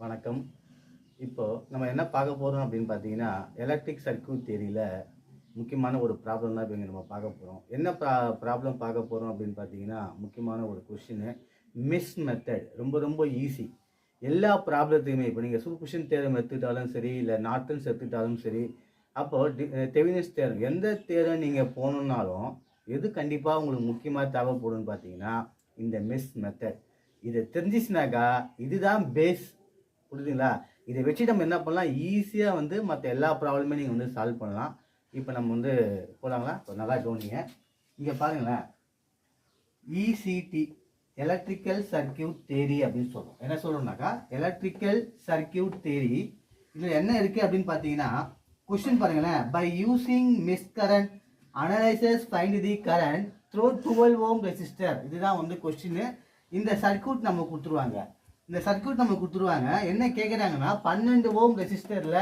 வணக்கம். இப்போ நம்ம என்ன பார்க்க போறோம் அப்படின்னு பார்த்தீங்கன்னா, எலக்ட்ரிக் சர்க்யூட் தியரியில முக்கியமான ஒரு ப்ராப்ளம் தான் இப்ப இங்க நம்ம பார்க்க போறோம். என்ன ப்ராப்ளம் பார்க்க போறோம் அப்படின்னு பார்த்தீங்கன்னா, முக்கியமான ஒரு கொஸ்டினு. மிஸ் மெத்தட் ரொம்ப ரொம்ப ஈஸி. எல்லா ப்ராப்ளத்தையுமே இப்போ நீங்க சூப்பர்பொசிஷன் தியரம் எடுத்துக்கிட்டாலும் சரி, இல்ல நார்ட்டன்ஸ் எடுத்துக்கிட்டாலும் சரி, அப்போ தெவினின்ஸ் தியரம் எந்த தியரம் நீங்க போகணும்னாலும், எது கண்டிப்பா உங்களுக்கு முக்கியமா தேவைப்படும்னு பார்த்தீங்கன்னா, இந்த மிஸ் மெத்தட். இத தெரிஞ்சுச்சுனாக்கா, இதுதான் பேஸ். புரியுதுங்களா? இதை வச்சு நம்ம என்ன பண்ணலாம், ஈஸியாக வந்து மற்ற எல்லா ப்ராப்ளமே நீங்கள் வந்து சால்வ் பண்ணலாம். இப்போ நம்ம வந்து போகலாங்களா? இப்போ நல்லா கவனிங்க. இங்கே பாருங்களேன், இசிடி எலக்ட்ரிக்கல் சர்க்கியூட் தியரி அப்படின்னு சொல்கிறோம். என்ன சொல்கிறோம்னாக்கா, எலக்ட்ரிக்கல் சர்க்கியூட் தியரி. இதில் என்ன இருக்குது அப்படின்னு பார்த்தீங்கன்னா, கொஸ்டின் பாருங்களேன். By using mesh current analysis find the current through 12 ohm resistor. இதுதான் வந்து கொஸ்டின். இந்த சர்க்கியூட் நம்ம கொடுத்துருவாங்க. என்ன கேட்குறாங்கன்னா, 12 ஓம் ரெசிஸ்டரில்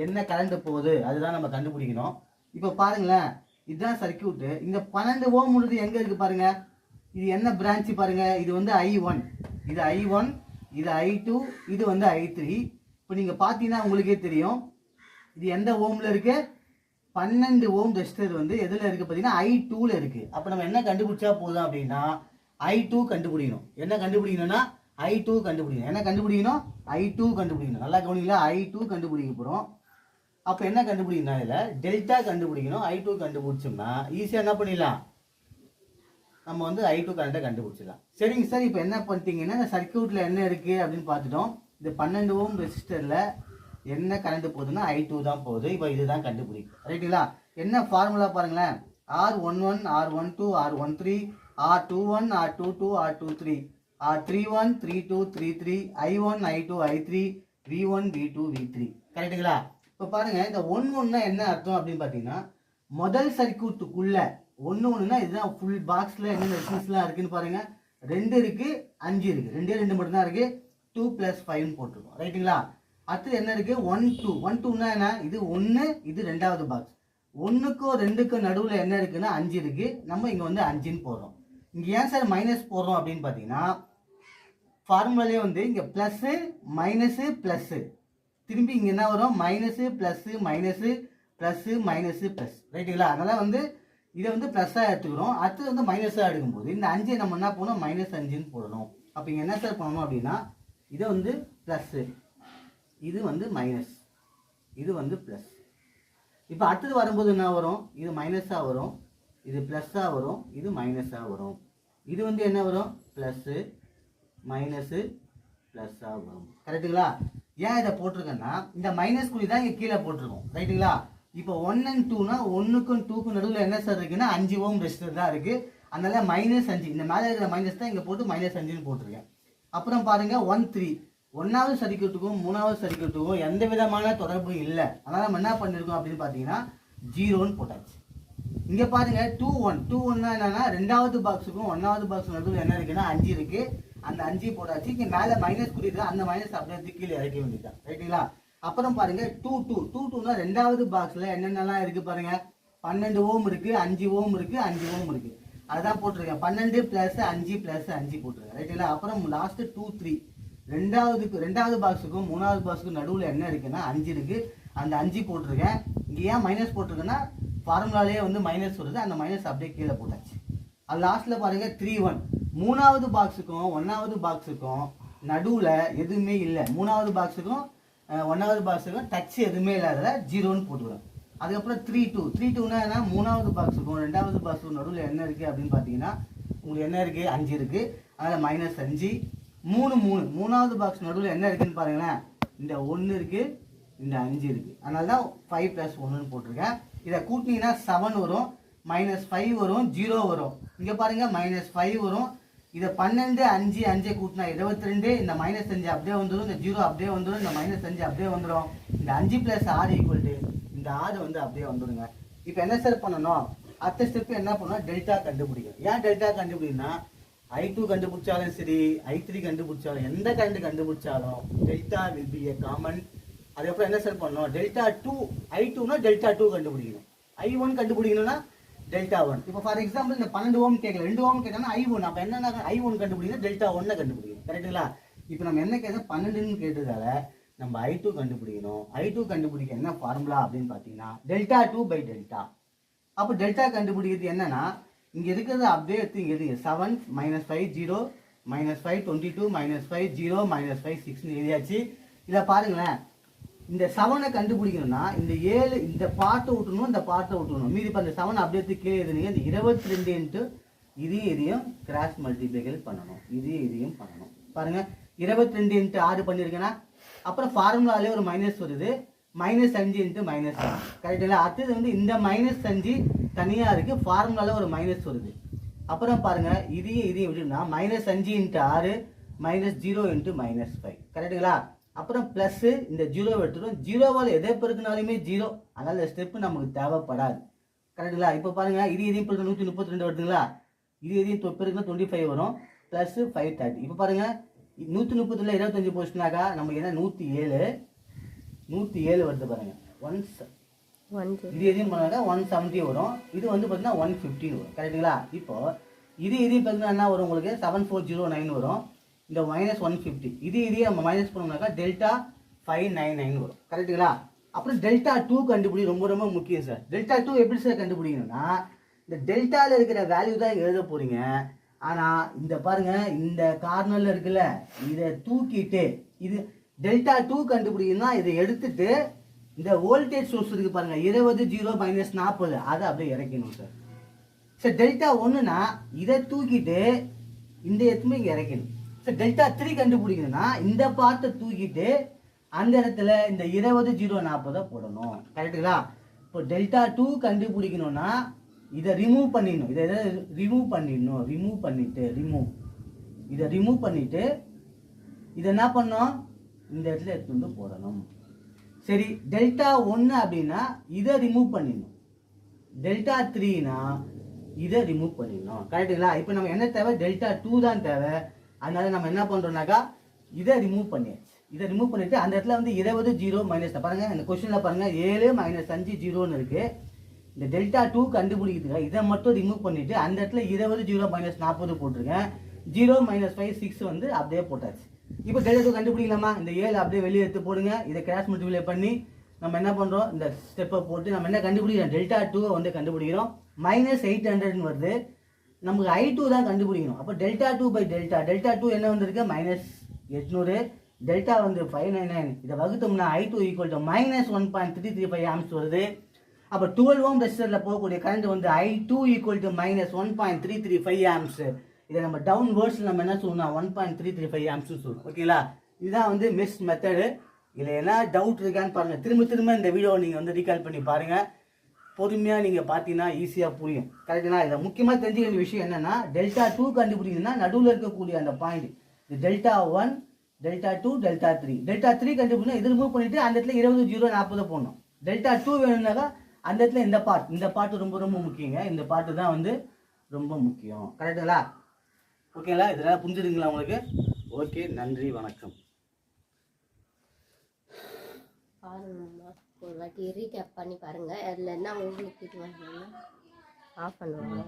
என்ன கரண்ட் போகுது அதுதான் நம்ம கண்டுபிடிக்கணும். இப்போ பாருங்களேன், இதுதான் சர்க்கியூட்டு. இந்த 12 ஓம் உள்ளது எங்கே இருக்குது பாருங்க. இது என்ன பிரான்ச்சு பாருங்க. இது வந்து I1, இது I1, இது I2, இது வந்து I3. இப்போ நீங்கள் பார்த்தீங்கன்னா உங்களுக்கே தெரியும், இது எந்த ஓமில் இருக்கு. 12 ஓம் ரெசிஸ்டர் வந்து எதில் இருக்குது பார்த்தீங்கன்னா I2ல இருக்குது. அப்போ நம்ம என்ன கண்டுபிடிச்சா போதும் அப்படின்னா, I2 கண்டுபிடிக்கணும். என்ன கண்டுபிடிக்கணும்னா I2 கண்டுபிடிக்கணும். என்ன கண்டுபிடிக்கணும்? I2 கண்டுபிடிக்கணும். நல்லா கவனிங்களா? I2 கண்டுபிடிக்க போகிறோம். அப்போ என்ன கண்டுபிடிக்கணும்? இதில் டெல்டா கண்டுபிடிக்கணும். I2 கண்டுபிடிச்சோம்னா ஈஸியாக என்ன பண்ணிடலாம், நம்ம வந்து I2 கரண்ட்டை கண்டுபிடிச்சிடலாம். சரிங்க சார், இப்போ என்ன பண்ணிட்டீங்கன்னா, இந்த சர்க்கியூட்டில் என்ன இருக்குது அப்படின்னு பார்த்துட்டோம். இந்த 12 ஓம் ரெசிஸ்டரில் என்ன கரண்ட் போகுதுன்னா I2 தான் போகுது. இப்போ இதுதான் கண்டுபிடிக்கும். ரைட்டுங்களா? என்ன ஃபார்முலா பாருங்களேன். R11, R12, R13, R21, R22, R23, R31, 32, 33, I1, I2, I3, V1, V2, V3. கரெக்டுங்களா? இப்போ பாருங்க, இந்த 1 என்ன அர்த்தம் அப்படின்னு பார்த்தீங்கன்னா, முதல் சர்க்கியூட்டுக்குள்ள 1 இதுதான் ஃபுல் பாக்ஸில் என்ன ரெசிஸ்டன்ஸ்லாம் இருக்குன்னு பாருங்க. 2 இருக்கு, 5 இருக்கு. 2 மட்டும்தான் இருக்கு. 2 + 5 போட்டிருக்கோம். ரைட்டுங்களா? அடுத்து என்ன இருக்கு? 1 2 என்ன? இது 1, இது ரெண்டாவது பாக்ஸ். 1க்கும் 2க்கும் நடுவில் என்ன இருக்குன்னா 5 இருக்கு. நம்ம இங்கே வந்து 5ன்னு போடுறோம். இங்கே ஏன் சார் மைனஸ் போடுறோம் அப்படின்னு பார்த்தீங்கன்னா, ஃபார்முலாலே வந்து இங்கே ப்ளஸ்ஸு மைனஸு ப்ளஸ்ஸு, திரும்பி இங்கே என்ன வரும்? Minus plus minus plus minus plus. ரைட்டுங்களா? அதனால் வந்து இதை வந்து ப்ளஸ்ஸாக எடுத்துக்கிறோம். அடுத்து வந்து மைனஸாக எடுக்கும்போது இந்த 5 நம்ம என்ன பண்ணணும்? -5ன்னு போடணும். அப்போ இங்கே என்ன சார் பண்ணணும் அப்படின்னா, இதை வந்து ப்ளஸ்ஸு, இது வந்து மைனஸ், இது வந்து ப்ளஸ். இப்போ அடுத்தது வரும்போது என்ன வரும்? இது மைனஸாக வரும், இது ப்ளஸ்ஸாக வரும், இது மைனஸாக வரும். இது வந்து என்ன வரும்? ப்ளஸ்ஸு மைனஸு ப்ளஸ்ஸாக வரும். கரெக்டுங்களா? ஏன் இதை போட்டிருக்கேன்னா, இந்த மைனஸ் குறி தான் இங்கே கீழே போட்டிருக்கோம். ரைட்டுங்களா? இப்போ 1 and 2னா 1க்கும் 2க்கும் நடுவில் என்ன சார் இருக்குன்னா 5 ஓம் ரெசிஸ்டர் தான் இருக்குது. அதனால -5, இந்த மேலே இருக்கிற மைனஸ் தான் இங்கே போட்டு -5ன்னு போட்டிருக்கேன். அப்புறம் பாருங்க 1 3, 1வது சர்க்கியூட்டுக்கும் 3வது சர்க்கியூட்டுக்கும் எந்த விதமான தொடர்பு இல்லை. அதனால் நம்ம என்ன பண்ணியிருக்கோம் அப்படின்னு பார்த்தீங்கன்னா 0ன்னு போட்டாச்சு. இங்கே பாருங்க 2 1 என்னன்னா, ரெண்டாவது பாக்ஸுக்கும் 1வது பாக்ஸுக்கும் நடுவில் என்ன இருக்குன்னா 5 இருக்கு. அந்த 5 போட்டாச்சு. இங்கே மேலே மைனஸ் குறியிருக்கு, அந்த மைனஸ் அப்படியே கீழே இறக்கி வேண்டியதான். ரைட்டுங்களா? அப்புறம் பாருங்க 2 ரெண்டாவது பாக்ஸில் என்னென்னலாம் இருக்கு பாருங்க. 12 ஓம் இருக்கு, 5 ஓம் இருக்கு, 5 ஓம் இருக்கு. அதான் போட்டிருக்கேன். 12 + 5 + 5 போட்டிருக்கேன். ரைட்டுங்களா? அப்புறம் லாஸ்ட் 2 3, ரெண்டாவது பாக்ஸுக்கும் 3வது பாக்ஸுக்கும் நடுவில் என்ன இருக்குன்னா 5 இருக்கு. அந்த 5 போட்டிருக்கேன். இங்கே ஏன் மைனஸ் போட்டிருக்கேன்னா, ஃபார்முலாலேயே வந்து மைனஸ் வருது. அந்த மைனஸ் அப்படியே கீழே போட்டாச்சு. அது லாஸ்ட்டில் பாருங்க 3 1, 3வது பாக்ஸுக்கும் 1வது பாக்ஸுக்கும் நடுவில் எதுவுமே இல்லை. 3வது பாக்ஸுக்கும் 1வது பாக்ஸுக்கும் டச் எதுவுமே இல்லாத 0ன்னு போட்டுக்கிறோம். அதுக்கப்புறம் 3 2னா என்ன? 3வது பாக்ஸுக்கும் 2வது பாக்ஸுக்கும் நடுவில் என்ன இருக்குது அப்படின்னு பார்த்தீங்கன்னா, உங்களுக்கு என்ன இருக்குது? 5 இருக்குது. அதனால் -5. 3 3வது பாக்ஸ் நடுவில் என்ன இருக்குதுன்னு பாருங்களேன். இந்த 1 இருக்குது, இந்த 5 இருக்குது. அதனால தான் 5 + 1ன்னு போட்டிருக்கேன். இதை கூட்டினீங்கன்னா 7 வரும், -5 வரும், 0 வரும். இங்கே பாருங்கள் -5 வரும். இதை 12 5 5 கூட்டினா 22. இந்த -5 அப்படியே வந்துடும், இந்த 0 அப்படியே வந்துடும், இந்த -5 அப்படியே வந்துடும். இந்த 5 + 6 = இந்த 6 வந்து அப்படியே வந்துடுங்க. இப்போ என்ன சார் பண்ணணும்? அடுத்த ஸ்டெப் என்ன பண்ணணும்? டெல்டா கண்டுபிடிக்கணும். ஏன் டெல்டா கண்டுபிடிக்கணும்னா, I2 கண்டுபிடிச்சாலும் சரி, I3 கண்டுபிடிச்சாலும், எந்த கரண்ட் கண்டுபிடிச்சாலும் delta will be a common. அதுக்கப்புறம் என்ன சார் பண்ணணும்? டெல்டா 2, I2னா டெல்டா 2 கண்டுபிடிக்கணும். I1 கண்டுபிடிக்கணும்னா டெல்டா 1. இப்போ ஃபார் எக்ஸாம்பிள் இந்த 12 ஓம் கேட்கல, 2 ஓம் கேட்டாங்கன்னா I1. அப்போ என்ன I1 கண்டுபிடிக்கணும், டெல்டா 1 கண்டுபிடிக்கணும். கரெக்டுங்களா? இப்போ நம்ம என்ன கேட்டால் 12ன்னு கேட்டதால நம்ம I2 கண்டுபிடிக்கணும். I2 கண்டுபிடிக்க என்ன ஃபார்முலா அப்படின்னு பார்த்தீங்கன்னா டெல்டா 2 பை டெல்டா. அப்போ டெல்டா கண்டுபிடிக்கிறது என்னன்னா இங்கே இருக்கிறது அப்படியே எடுத்து இங்கே எழுதுங்க 7 -5 0 -5 22 -5 0 -5 6 எழுதியாச்சு. இதை பாருங்களேன், இந்த 7 கண்டுபிடிக்கணும்னா இந்த 7 இந்த பார்ட்டை விட்டணும், இந்த பார்ட்டை விட்டணும். மீதி இப்போ அந்த 7 அப்படியே எடுத்து கீழே எழுதுனீங்க. இந்த 22 இன்ட்டு இதையும் கிராஸ் மல்டிபிள் பண்ணணும், இதையும் பண்ணணும். பாருங்க 22 இன்ட்டு 6 பண்ணியிருக்கேன்னா அப்புறம் ஃபார்முலாலே ஒரு மைனஸ் வருது, -5 இன்ட்டு -5 கரெக்டுங்களா. அடுத்தது வந்து இந்த -5 தனியாக இருக்குது, ஃபார்முலாவில் ஒரு மைனஸ் வருது. அப்புறம் பாருங்க இதையும் விட்டுனா -5 இன்ட்டு 6 -0 இன்ட்டு -5 கரெக்டுங்களா. அப்புறம் ப்ளஸ் இந்த 0 எடுத்துடும், 0வால் எதை பெருக்குனாலுமே 0, அதனால் இந்த ஸ்டெப்பு நமக்கு தேவைப்படாது கரெக்டுங்களா. இப்போ பாருங்க இதையும் பெருக்கு 132 வருதுங்களா, இதையும் பெருக்குனா 25 வரும் ப்ளஸ் 530. இப்போ பாருங்க 130ல் 25 போச்சுனாக்கா நமக்கு என்ன 107 வருது பாருங்க. இது எதையும் பண்ணாக்கா 170 வரும், இது வந்து பார்த்தீங்கன்னா 115 வரும் கரெக்டுங்களா. இப்போ இதையும் பார்த்தீங்கன்னா என்ன வரும் உங்களுக்கு 7409 வரும், இந்த -150 இதையும் நம்ம மைனஸ் பண்ணோம்னாக்கா டெல்டா 599 வரும் கரெக்டுங்களா. அப்புறம் டெல்டா 2 கண்டுபிடி ரொம்ப ரொம்ப முக்கியம் சார். டெல்டா 2 எப்படி சார் கண்டுபிடிக்கணும்னா இந்த டெல்டாவில் இருக்கிற வேல்யூ தான் எழுத போறீங்க. ஆனால் இந்த பாருங்க இந்த கார்னரில் இருக்குல்ல, இதை தூக்கிட்டு இது டெல்டா 2 கண்டுபிடிக்கணும்னா இதை எடுத்துட்டு இந்த வோல்டேஜ் சோர்ஸ் இருக்கு பாருங்க 20 0 -40 அதை அப்படியே இறக்கணும் சார். சார் டெல்டா 1னா இதை தூக்கிட்டு இந்த இடத்துல இங்கே இறக்கணும். சார் டெல்டா 3 கண்டுபிடிக்கணும்னா இந்த பார்ட்டை தூக்கிட்டு அந்த இடத்துல இந்த 20 0 40 போடணும் கரெக்டுங்களா. இப்போ டெல்டா 2 கண்டுபிடிக்கணும்னா இதை ரிமூவ் பண்ணிடணும், இதை ரிமூவ் பண்ணிட்டு இதை ரிமூவ் பண்ணிட்டு இதை என்ன பண்ணணும் இந்த இடத்துல எடுத்து வந்து போடணும். சரி டெல்டா 1 அப்படின்னா இதை ரிமூவ் பண்ணிடணும், டெல்டா 3னா இதை ரிமூவ் பண்ணிடணும் கரெக்டுங்களா. இப்போ நம்ம என்ன தேவை டெல்டா 2 தான் தேவை, அதனால நம்ம என்ன பண்ணுறோம்னாக்கா இதை ரிமூவ் பண்ணியாச்சு. இதை ரிமூவ் பண்ணிட்டு அந்த இடத்துல வந்து 20 0 மைனஸ் பாருங்க, இந்த கொஸ்டினில் பாருங்க 7 -5 0ன்னு இருக்கு. இந்த டெல்டா 2 கண்டுபிடிக்கிறதுக்கு இதை மட்டும் ரிமூவ் பண்ணிட்டு அந்த இடத்துல 20 0 -40 போட்டிருக்கேன், 0 -5 6 வந்து அப்படியே போட்டாச்சு. இப்போ டெல்டா 2 கண்டுபிடிக்கலாமா, இந்த 7 அப்படியே வெளியே எடுத்து போடுங்க, இதை கிராஸ் மல்டிப்ளை பண்ணி நம்ம என்ன பண்ணுறோம் இந்த ஸ்டெப்பை போட்டு நம்ம என்ன கண்டுபிடிக்கிறோம் டெல்டா 2 வந்து கண்டுபிடிக்கிறோம். -800 வருது, நமக்கு I2 தான் கண்டுபிடிக்கணும். அப்போ டெல்டா 2 பை டெல்டா 2 என்ன வந்திருக்கு -800, டெல்டா வந்து 599, இதை வகுத்தோம்னா I2 -1.335 ஆம்ஸ் வருது. அப்போ 12 ஓம் ரெசிஸ்டரில் போகக்கூடிய கரண்ட் வந்து I2 -1.335 ஆம்ஸ். இதை நம்ம டவுன் வேர்ட்ஸில் நம்ம என்ன சொல்லணும் 1.335 ஆம்ஸ்னு சொல்லணும் ஓகேங்களா. இதுதான் வந்து மிஸ் மெத்தடு. இதில் என்ன டவுட் இருக்கான்னு பாருங்கள், திரும்ப இந்த வீடியோவை நீங்கள் வந்து ரீகால் பண்ணி பாருங்கள், பொறுமையாக நீங்கள் பார்த்தீங்கன்னா ஈஸியாக புரியும் கரெக்டுங்களா. இதில் முக்கியமாக தெரிஞ்சுக்க வேண்டிய விஷயம் என்னென்னா டெல்டா 2 கண்டுபிடிக்கணும்னா நடுவில் இருக்கக்கூடிய அந்த பாயிண்ட் இது டெல்டா 1 டெல்டா 2 டெல்டா 3 கண்டுபிடிக்கணும். இது ரிமூவ் பண்ணிவிட்டு அந்த இடத்துல 20 0 40 போடணும். டெல்டா 2 வேணும்னாக்கா அந்த இடத்துல இந்த பாட்டு ரொம்ப ரொம்ப முக்கியங்க, இந்த பாட்டு தான் வந்து ரொம்ப முக்கியம் கரெக்டுங்களா. ஓகேங்களா, இதெல்லாம் புரிஞ்சுதுங்களா உங்களுக்கு? ஓகே, நன்றி, வணக்கம். பாருங்கம்மா ஒரு வாட்டி ரீகேப் பண்ணி பாருங்கள், அதில் என்ன உங்களுக்கு இது வரணும்னா ஆஃப் பண்ணுவாங்க.